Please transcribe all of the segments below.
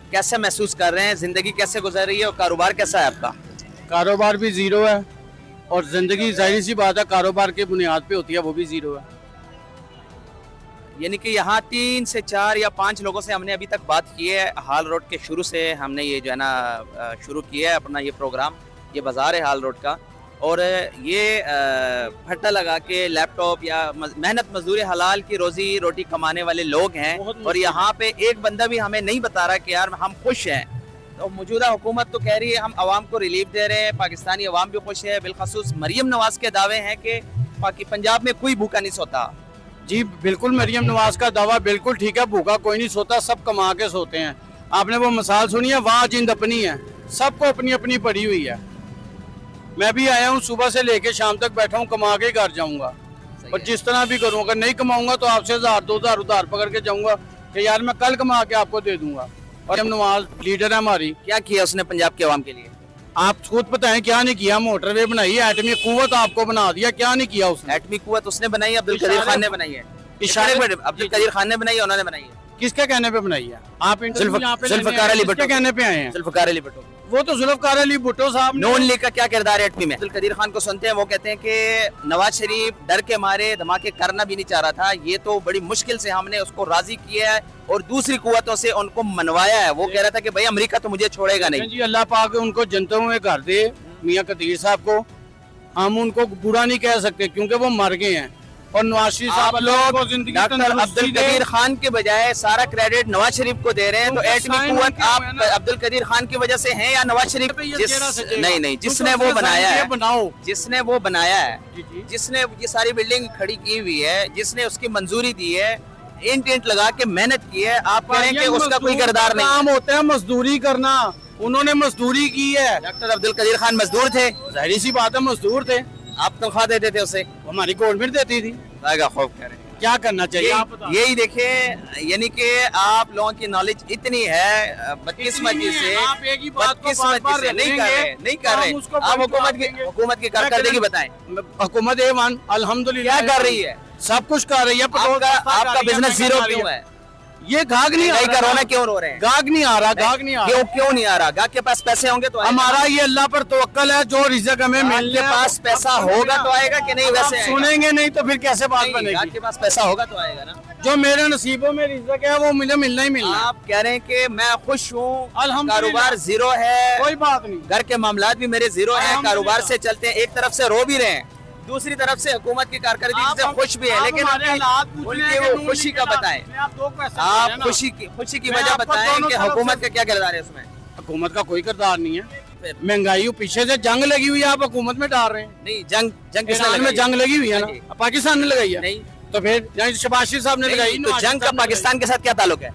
कैसे महसूस कर रहे हैं, जिंदगी कैसे गुजर रही है और कारोबार कैसा है आपका? कारोबार भी जीरो है और जिंदगी जाहिर सी बात है कारोबार के बुनियाद पे होती है, वो भी जीरो है। यानी कि यहाँ 3 से 4 या 5 लोगों से हमने अभी तक बात की है। हाल रोड के शुरू से हमने ये जो है ना शुरू किया है अपना ये प्रोग्राम। ये बाज़ार है हाल रोड का और ये भट्टा लगा के लैपटॉप या मेहनत मजदूरी हलाल की रोजी रोटी कमाने वाले लोग हैं। और यहाँ पे एक बंदा भी हमें नहीं बता रहा कि यार हम खुश हैं। तो मौजूदा हुकूमत तो कह रही है हम आवाम को रिलीफ दे रहे हैं, पाकिस्तानी अवाम भी खुश है। बिलखसूस मरियम नवाज के दावे हैं कि पंजाब में कोई भूखा नहीं सोता। जी बिल्कुल, मरियम नवाज का दावा बिल्कुल ठीक है, भूखा कोई नहीं सोता, सब कमा के सोते हैं। आपने वो मिसाल सुनी है, वाह जिंद अपनी है, सबको अपनी अपनी पड़ी हुई है। मैं भी आया हूँ, सुबह से लेके शाम तक बैठा हूँ, कमा के घर जाऊंगा और जिस तरह भी करूँ, अगर नहीं कमाऊंगा तो आपसे 1000-2000 उधार पकड़ के जाऊंगा कि यार मैं कल कमा के आपको दे दूंगा। और नवाज लीडर है हमारी। क्या किया उसने पंजाब के अवाम के लिए? आप खुद बताएं क्या नहीं किया? मोटरवे बनाई, एटमी कुव्वत आपको बना दिया, क्या नहीं किया उसने? एटमी कुव्वत उसने बनाई, अब्दुल कदीर खान ने बनाई है। अब्दुल कदीर खान ने बनाई है, उन्होंने बनाई है। किसके कहने पे बनाई है? आप जुल्फकार अली भुट्टो कहने पे आए हैं? जुल्फकार अली भुट्टो। वो तो जुल्फकार अली भुट्टो साहब नून लीग का क्या किरदार है एटमी में? अब्दुल कदीर खान को सुनते हैं, वो कहते हैं कि नवाज शरीफ डर के मारे धमाके करना भी नहीं चाह रहा था, ये तो बड़ी मुश्किल से हमने उसको राजी किया है और दूसरी कुव्वतों से उनको मनवाया है। वो कह रहा था कि भाई अमेरिका तो मुझे छोड़ेगा नहीं। जी अल्लाह पाक उनको जनतों में कर दे मियां कदीर साहब को। हम उनको बुरा नहीं कह सकते क्योंकि वो मर गए हैं। और नवाज शरीफ साहब लोग डॉक्टर अब्दुल कदीर खान के बजाय सारा क्रेडिट नवाज शरीफ को दे रहे हैं। तो एटमी कुव्वत आप अब्दुल कदीर खान की वजह से हैं या नवाज शरीफ? नहीं, जिसने वो बनाया है, जिसने वो बनाया है, जिसने ये सारी बिल्डिंग खड़ी की हुई है, जिसने उसकी मंजूरी दी है, इंट लगा के मेहनत की है, आप कह रहे हैं कि उसका कोई किरदार नहीं? काम होता है मजदूरी करना, उन्होंने मजदूरी की है। डॉक्टर अब्दुल कदीर खान मजदूर थे, जाहिर सी बात है मजदूर थे। आप तनख्वाह देते थे उसे? हमारी गवर्नमेंट देती थी। खौफ कह रहे हैं, क्या करना चाहिए? यही देखिए, यानी कि आप लोगों की नॉलेज इतनी है बदकिस्मती से, नहीं कर रहे। आप हुकूमत की कारकर्दगी बताएं। हुकूमत ए1 अल्हम्दुलिल्लाह क्या कर रही है? सब कुछ कर रही है। आपका बिजनेस जीरो क्यों है? ये गाहक नहीं आ रहा। कोरोना क्यों रो रहे हैं? गाहक नहीं आ रहा, गाहक नहीं आ रहा। क्यों नहीं आ रहा? गाहक के पास पैसे होंगे तो हमारा ये अल्लाह पर तवक्कल है, जो रिज़्क़ हमें मिलने के पास पैसा होगा तो आएगा कि नहीं? वैसे सुनेंगे नहीं तो फिर कैसे बात बनेगी? गाहक के पास पैसा होगा तो आएगा ना। जो मेरे नसीबों में रिज़्क़ है वो मुझे मिलना ही मिलना। आप कह रहे हैं कि मैं खुश हूँ, कारोबार जीरो है, कोई बात नहीं, घर के मामलात भी मेरे जीरो है, कारोबार से चलते हैं। एक तरफ से रो भी रहे हैं, दूसरी तरफ से हुकूमत की कारकर्दगी से खुश भी है, लेकिन उनकी वो खुशी का बताएं। आप खुशी की वजह बताएं कि हुकूमत का क्या किरदार है उसमें? हुकूमत का कोई किरदार नहीं है। महंगाई पीछे से जंग लगी हुई है, आप हुकूमत में डाल रहे हैं। नहीं, जंग किसने में जंग लगी हुई है ना, पाकिस्तान ने लगाई है। नहीं तो फिर शहबाज शरीफ साहब ने लगाई। तो जंग का पाकिस्तान के साथ क्या ताल्लुक है?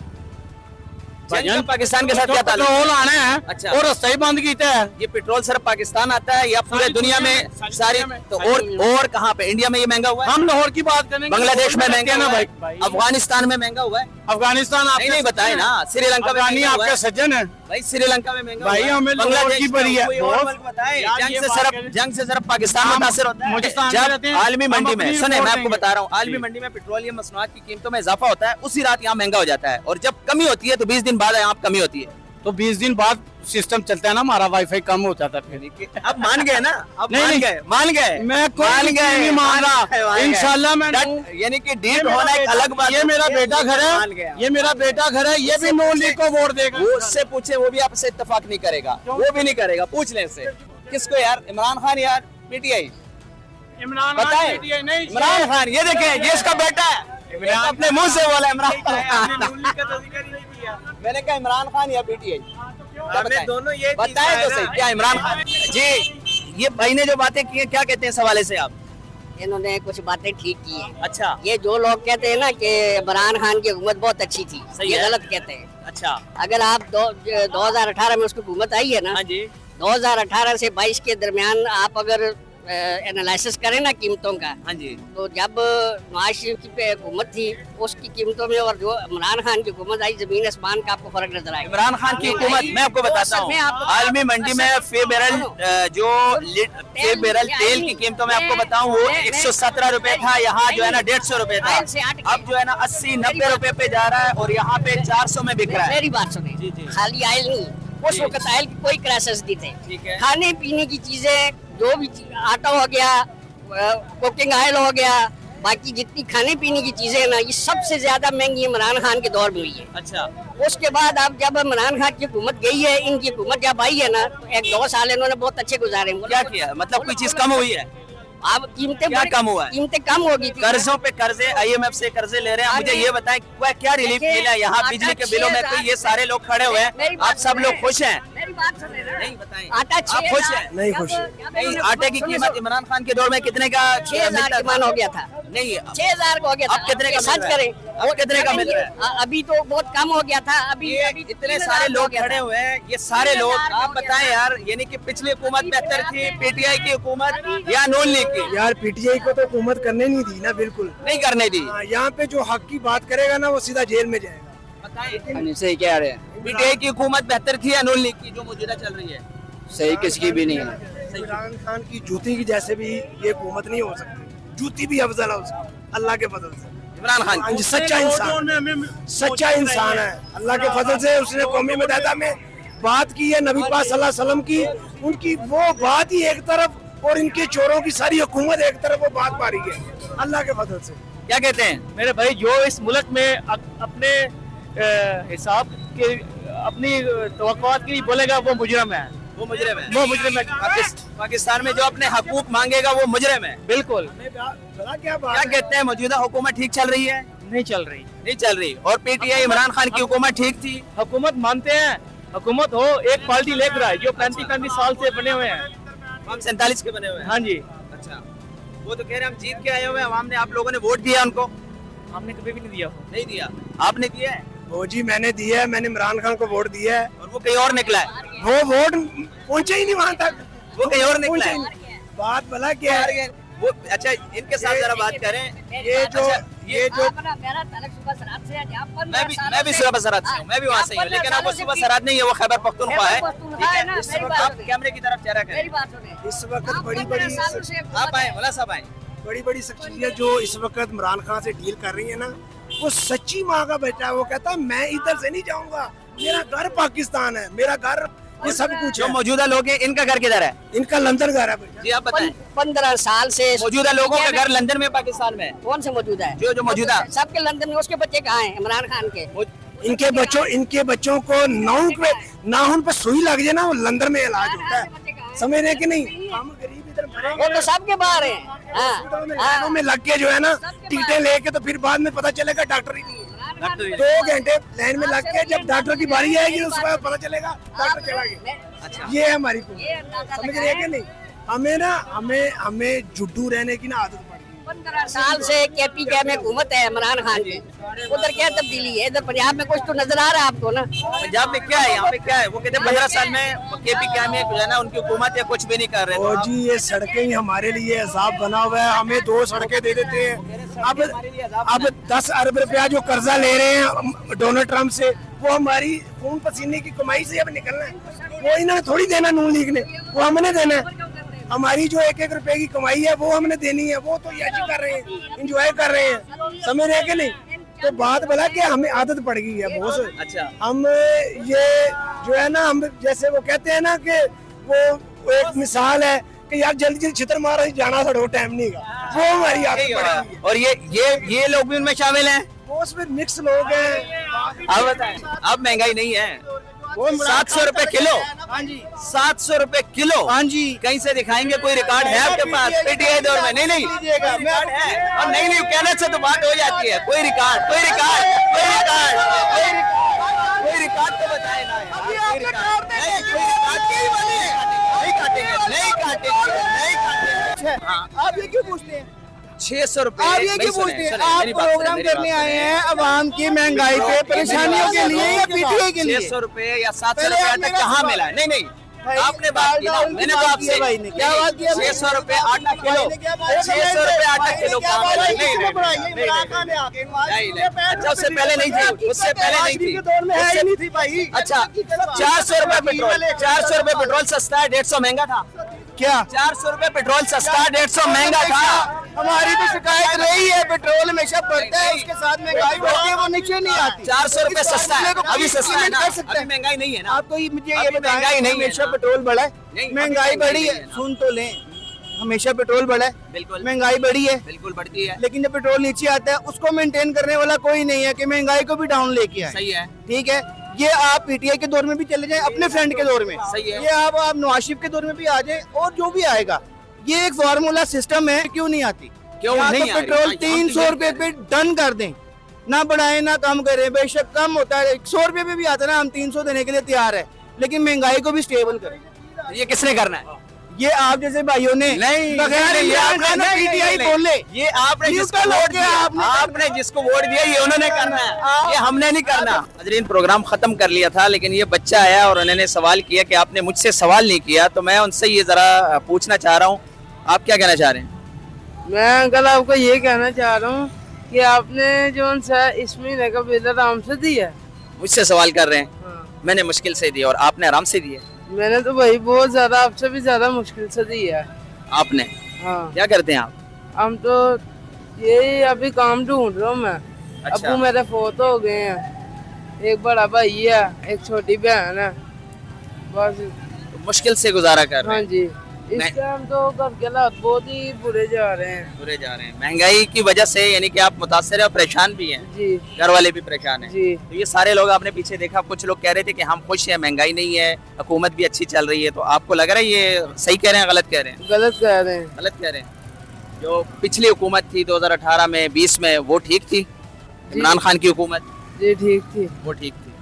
पाकिस्तान के साथ क्या ताल्लुक? पेट्रोल आना है। अच्छा, और रास्ता ही बंद किया है। ये पेट्रोल सिर्फ पाकिस्तान आता है या पूरे दुनिया में सारी? तो और कहाँ पे? इंडिया में ये महंगा हुआ है? हम लाहौर की बात करेंगे, बांग्लादेश में महंगा ना भाई, अफगानिस्तान में महंगा हुआ है। अफगानिस्तान आप नहीं बताए ना, श्रीलंका में आपके सज्जन है भाई, श्रीलंका में महंगा भाई, हमें बांग्लादेश की परी है। जंग से सिर्फ पाकिस्तान मुतासिर होता है। जब आलमी मंडी में, सुने मैं आपको बता रहा हूँ, आलमी मंडी में पेट्रोलियम मसनूआत की कीमतों में इजाफा होता है, उसी रात यहाँ महंगा हो जाता है। और जब कमी होती है तो 20 दिन बाद यहाँ कमी होती है। तो 20 दिन बाद सिस्टम चलता है ना, हमारा वाईफाई कम होता था। फिर अब मान गए ना? अब मान गए मैं नहीं मान रहा। इंशाल्लाह मैं, यानी कि डील होना एक अलग बात। ये मेरा बेटा घर है, ये मेरा बेटा घर है, ये भी नून लीग को वोट देगा। वो उससे पूछे, वो भी आपसे इत्तेफाक नहीं करेगा, वो भी नहीं करेगा। पूछ ले इससे। किसको यार? इमरान खान यार, पीटीआई। बताए इमरान खान, ये देखे, ये इसका बेटा है, अपने मुंह से बोला इमरान खान। मैंने कहा इमरान खान या पीटीआई, दोनों ये बताए तो सही। क्या इमरान खान जी? ये भाई ने जो बातें की हैं, क्या कहते हैं इस हवाले से आप? इन्होंने कुछ बातें ठीक की हैं। अच्छा, ये जो लोग कहते हैं ना कि इमरान खान की हुकूमत बहुत अच्छी थी, ये गलत कहते हैं। अच्छा, अगर आप 2018 में उसकी हुकूमत आई है ना, 2018 से 22 के दरमियान आप अगर एनालिसिस करें ना कीमतों का, हाँ जी, तो जब नवाज शरीफ की पे हुकूमत थी उसकी कीमतों में और जो इमरान खान की हुकूमत आई, जमीन आसमान का आपको फर्क नजर आएगा। इमरान खान की हुकूमत, मैं आपको बताता हूँ, आलमी मंडी में फे बैरल तेल की कीमतों में आपको बताऊं, वो 117 रुपए था, यहाँ जो है ना 150 रुपए था, अब जो है ना 80-90 रुपए पे जा रहा है और यहाँ पे 400 में बिक रहा है। मेरी बात सुने, जी, जी। खाली आयल नहीं, उस जी। वक्त आयल की कोई क्राइसिस नहीं ठीक थे। है। खाने पीने की चीजें, जो भी आटा हो गया, कुकिंग ऑयल हो गया, बाकी जितनी खाने पीने की चीजें हैं ना, ये सबसे ज्यादा महंगी इमरान खान के दौर में हुई है। अच्छा, उसके बाद अब जब इमरान खान की हुकूमत गई है, इनकी हुकूमत जब आई है ना, तो 1-2 साल इन्होंने बहुत अच्छे गुजारे। क्या किया, मतलब कोई चीज कम हुई है? अब कीमतें क्या कम हुआ है? कीमतें कम होगी थी। कर्जों पे कर्जे, IMF से कर्जे ले रहे हैं, मुझे ये बताएं क्या रिलीफ देखिए, मिला? यहाँ आटा बिजली के बिलों में तो 6,000 ये सारे लोग खड़े हुए मेरी हैं, बात आप सब लोग खुश हैं? मेरी बात सुने ना। नहीं बताएं, आटा आप खुश हैं? नहीं खुश। नहीं, आटे की कीमत इमरान खान के दौर में कितने का 6,000 मिलता का मान हो गया था। नहीं, 6,000 का हो गया था। अब कितने का मिल सच रहा है? करें, अब कितने का मिल रहा है? अभी तो बहुत कम हो गया था। अभी ये अभी इतने 3,000 सारे हो लोग गया था। खड़े हुए हैं, ये सारे लोग, 3,000 आप हो गया बताएं था। यार, यानी कि पिछली हुकूमत बेहतर थी, PTI की हुकूमत या नून लीग की? यार पीटीआई को तो हुकूमत करने नहीं दी ना, बिल्कुल। नहीं करने दी। हाँ, यहाँ पे जो हक की बात करेगा ना वो सीधा जेल में जाएगा। बताएं, सही कह रहे हैं, PTI की हुकूमत बेहतर थी या नून लीग की जो मौजूदा चल रही है? सही किसकी भी नहीं है। इमरान खान की जूती की जैसे भी ये हुकूमत नहीं हो सकती, जूती भी अफजल है उसकी, अल्लाह के फजल से। इमरान खान हाँ की। जी, सच्चा इंसान, सच्चा इंसान है, अल्लाह के फजल से। उसने कौमी मुत्तहिदा में बात की है नबी पाक सल्लल्लाहु अलैहि वसल्लम की, उनकी वो बात ही एक तरफ और इनके चोरों की सारी हुकूमत एक तरफ, वो बात पा रही है अल्लाह के फजल से। क्या कहते हैं? मेरे भाई, जो इस मुल्क में अपने हिसाब के अपनी तवक्कुआत के लिए बोलेगा वो मुजरम है, वो मुजरिम है। वो मुजरम है। पाकिस्तान में जो अपने हकूक मांगेगा वो मुजरिम है। बिल्कुल बड़ा क्या बात क्या है? कहते हैं, मौजूदा हुकूमत ठीक चल रही है? नहीं चल रही। नहीं चल रही। और PTI इमरान खान की हुकूमत ठीक थी? हुकूमत मानते हैं, हुकूमत हो, एक पार्टी लेकर रहा है जो 35-35 साल से बने हुए हैं। हम 47 के बने हुए हैं। हाँ जी, अच्छा, वो तो कह रहे हैं हम जीत के आए हुए हैं, आवाम ने, आप लोगों ने वोट दिया उनको? हमने कभी भी नहीं दिया। नहीं दिया। आपने दिया है? वो जी मैंने दिया है, मैंने इमरान खान को वोट दिया है। और वो कहीं और निकला है? वो वोट पहुंचे ही नहीं वहां तक, वो कहीं और निकला पहुंचे है? ही नहीं। बात भला क्या है? वो अच्छा, इनके साथ जरा बात करें। ये जो अच्छा, ये जो मेरा ताल्लुक सुबह सरात से है। जहाँ पर मैं भी सुबह सरात से हूँ, मैं भी वहाँ से ही हूँ, लेकिन अब वो सुबह सरात नहीं है, वो खैबर पख्तूनख्वा है। ठीक है, इस वक्त आप कैमरे की तरफ चेहरा मेरी करें। बात सुने। इस वक्त बड़ी बड़ी आप आए, मौला साहब आए। बड़ी शख्सियत जो इस वक्त इमरान खान से डील कर रही है ना, वो सच्ची माँ का बेटा है। वो कहता है मैं इधर से नहीं जाऊंगा, मेरा घर पाकिस्तान है, मेरा घर ये सब कुछ जो है। मौजूदा लोग हैं, इनका घर किधर है? इनका लंदन घर है भैया। जी आप बताएं। 15 साल से मौजूदा लोगों का घर लंदन में, पाकिस्तान में? कौन से मौजूद है? जो मौजूदा सबके लंदन में। उसके बच्चे कहाँ हैं इमरान खान के? इनके बच्चों को नाखून पे सुई लग जाए ना, वो लंदन में इलाज होता है, समझ रहे कि नहीं? हम गरीब इधर मरेंगे, वो तो सबके बाहर है। हॉस्पिटल में लाइनों में लग के जो है ना, टिकटें लेके, तो फिर बाद में पता चलेगा डॉक्टर ही नहीं है। 2 घंटे लाइन में लग के जब डॉक्टर की बारी आएगी उसके बाद पता चलेगा डॉक्टर चला गया। अच्छा, ये है हमारी समझ रहे हैं कि नहीं? हमें जुड्डू रहने की ना आदत पड़ गई। 15 साल से KP क्या में हुकूमत है इमरान खान की। उधर क्या तब्दीली है? इधर पंजाब में कुछ तो नजर आ रहा है आपको ना? पंजाब में क्या है, यहाँ पे क्या है? वो कहते हैं 15 साल में KP क्या में जो है ना, उनकी हुकूमत है, कुछ भी नहीं कर रहे। और जी ये सड़कें ही हमारे लिए हिसाब बना हुआ है, हमें 2 सड़कें दे देते हैं। अब 10 अरब रुपया जो कर्जा ले रहे हैं डोनाल्ड ट्रम्प से, वो हमारी खून पसीने की कमाई से अब निकलना है। वो इन्होंने थोड़ी देना नून लीग ने, वो हमने देना है। हमारी जो 1-1 रुपए की कमाई है वो हमने देनी है। वो तो याची कर रहे हैं, इंजॉय कर रहे हैं, समझ रहे हैं कि नहीं? तो बात भला कि हमें आदत पड़ गई है बॉस। अच्छा, हम ये जो है ना, हम जैसे वो कहते हैं ना कि वो एक मिसाल है कि यार जल्दी जल्दी छितर मारो, जाना साढ़ो टाइम नहीं का, वो हमारी आदत पड़ गई है। और ये लोग भी उनमें शामिल हैं? बॉस में मिक्स लोग हैं। अब बताएं, अब महंगाई नहीं है? 700 रुपए किलो? हाँ जी, 700 रुपए किलो? हाँ जी। कहीं से दिखाएंगे, कोई रिकॉर्ड है आपके पास? PTI दौर में? नहीं लीजिएगा, कोई रिकॉर्ड है? और नहीं कहने से तो बात हो जाती है। कोई रिकॉर्ड तो बताए ना यार। कोई रिकॉर्ड नहीं, कोई रिकॉर्ड की वाली है। नहीं काटेंगे। हाँ, आप ये क्यों पूछते हैं? 600 रुपए। आप ये क्यों पूछते हैं? आप प्रोग्राम करने आए हैं अवाम की महंगाई पे परेशानियों के लिए या PTI के लिए? 600 रुपए या 700 रुपए तक कहाँ मिला है? नहीं, आपने बात की ना, मैंने तो आपसे भाई ने क्या बात किया? 600 रुपए आटा किलो, 600 रुपए आटा किलो काम है। नहीं, अच्छा उससे पहले नहीं थी, उससे पहले नहीं थी, नहीं थी भाई। अच्छा 400 रुपए पेट्रोल, 400 रुपए पेट्रोल सस्ता है, 150 महंगा था। क्या 400 रुपए पेट्रोल सस्ता, 150 महंगा था। हमारी तो शिकायत रही है, पेट्रोल हमेशा बढ़ता है, उसके साथ महंगाई बढ़ती है, वो नीचे नहीं आती। 400 रुपए सस्ता है, अभी सस्ता है ना, कर सकते अभी हैं। महंगाई नहीं है ना। आपको मुझे ये अभी बताएं, महंगाई नहीं है हमेशा ना। पेट्रोल बढ़ा है, नहीं, अभी महंगाई बढ़ी है, नहीं ना। सुन तो लें, हमेशा पेट्रोल बढ़ा है, बिल्कुल महंगाई बढ़ी है, बिल्कुल बढ़ती है, लेकिन जब पेट्रोल नीचे आता है उसको मेंटेन करने वाला कोई नहीं है कि महंगाई को भी डाउन लेके आए। सही है। ठीक है, ये आप पीटीआई के दौर में भी चले जाएं, अपने फ्रेंड के दौर में, सही है। ये आप नवाज शरीफ के दौर में भी आ जाएं, और जो भी आएगा, ये एक फार्मूला सिस्टम है, क्यों नहीं आती? क्यों या नहीं तो आ रही? पेट्रोल हाँ, 300 रुपए पे डन कर दें, ना बढ़ाएं ना कम करें, बेशक कम होता है 100 रुपए पे भी आता है ना, हम 300 देने के लिए तैयार है, लेकिन महंगाई को भी स्टेबल करें। ये किसने करना है? ये आप जैसे भाइयों ने नहीं, बगैर नहीं, इम्तिहान आपने- का ना नहीं, पीटीआई नहीं, बोले, ये आपने जिसको न्यूट्रल वोट होके दिया, आपने जिसको वोट दिया ये उन्होंने करना है, ये हमने नहीं करना। नाज़रीन, प्रोग्राम खत्म कर लिया था, लेकिन ये बच्चा आया और उन्होंने सवाल किया कि आपने मुझसे सवाल नहीं किया, तो मैं उनसे ये जरा पूछना चाह रहा हूँ, आप क्या कहना चाह रहे हैं? मैं अंकल आपको ये कहना चाह रहा हूँ कि आपने जो सा इस महीने का बिल आराम से दिया है। मुझसे सवाल कर रहे हैं, हाँ। मैंने मुश्किल से दिया और आपने आराम से दिया। मैंने तो भाई बहुत ज्यादा आपसे भी ज्यादा मुश्किल से दिया है। आपने हाँ, क्या करते हैं आप? हम तो यही अभी काम ढूंढ रहा हूँ मैं। अच्छा। अबू मेरे फोत हो गए हैं, एक बड़ा भाई है, एक छोटी बहन है, बस। मुश्किल से गुजारा कर रहे हाँ हैं, जी, इस नहीं। टाइम तो घर के हालात बहुत ही बुरे जा रहे हैं। बुरे जा रहे हैं महंगाई की वजह से, यानी कि आप मुतासर है और परेशान भी हैं, जी घर वाले भी परेशान हैं। जी तो ये सारे लोग आपने पीछे देखा, कुछ लोग कह रहे थे कि हम खुश हैं, महंगाई नहीं है, हुकूमत भी अच्छी चल रही है, तो आपको लग रहा है ये सही कह रहे हैं, गलत कह रहे हैं? गलत कह रहे हैं। गलत कह रहे हैं। जो पिछली हुकूमत थी 2018 में 20 में, वो ठीक थी, इमरान खान की हुकूमत, जी ठीक थी। वो ठीक थी।